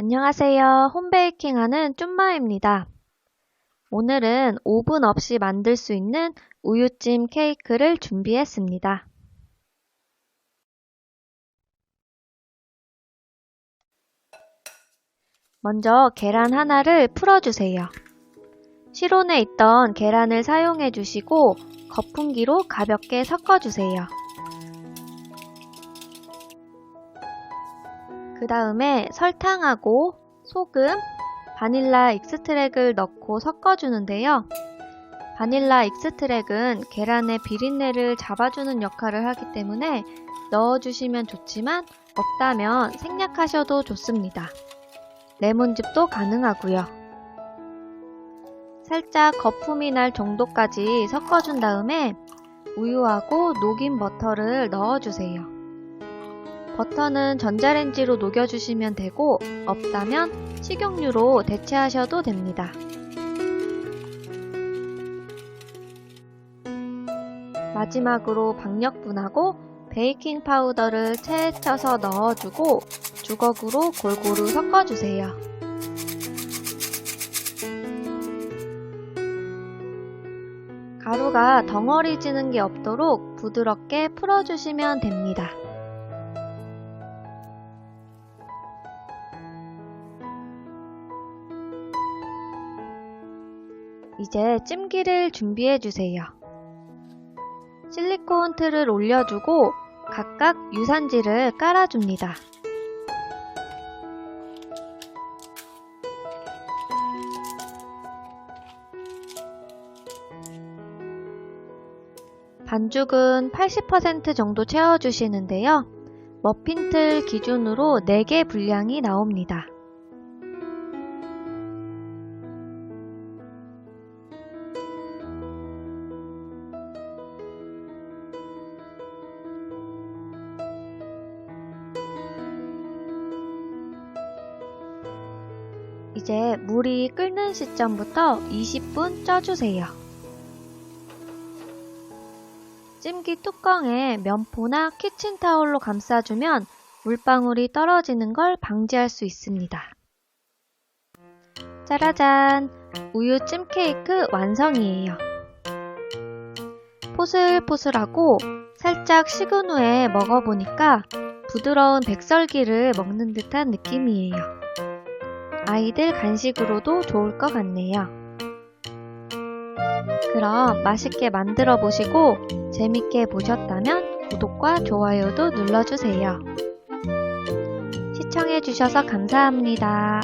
안녕하세요. 홈베이킹하는 쭌마입니다. 오늘은 오븐 없이 만들 수 있는 우유찜 케이크를 준비했습니다. 먼저 계란 하나를 풀어주세요. 실온에 있던 계란을 사용해 주시고 거품기로 가볍게 섞어주세요. 그 다음에 설탕하고 소금, 바닐라 익스트랙을 넣고 섞어주는데요. 바닐라 익스트랙은 계란의 비린내를 잡아주는 역할을 하기 때문에 넣어주시면 좋지만 없다면 생략하셔도 좋습니다. 레몬즙도 가능하고요. 살짝 거품이 날 정도까지 섞어준 다음에 우유하고 녹인 버터를 넣어주세요. 버터는 전자레인지로 녹여주시면 되고 없다면 식용유로 대체하셔도 됩니다. 마지막으로 박력분하고 베이킹 파우더를 채 쳐서 넣어주고 주걱으로 골고루 섞어주세요. 가루가 덩어리지는 게 없도록 부드럽게 풀어주시면 됩니다. 이제 찜기를 준비해 주세요. 실리콘 틀을 올려주고 각각 유산지를 깔아줍니다. 반죽은 80% 정도 채워주시는데요. 머핀틀 기준으로 4개 분량이 나옵니다. 이제 물이 끓는 시점부터 20분 쪄주세요. 찜기 뚜껑에 면포나 키친타올로 감싸주면 물방울이 떨어지는 걸 방지할 수 있습니다. 짜라잔! 우유 찜 케이크 완성이에요. 포슬포슬하고 살짝 식은 후에 먹어보니까 부드러운 백설기를 먹는 듯한 느낌이에요. 아이들 간식으로도 좋을 것 같네요. 그럼 맛있게 만들어 보시고 재밌게 보셨다면 구독과 좋아요도 눌러주세요. 시청해주셔서 감사합니다.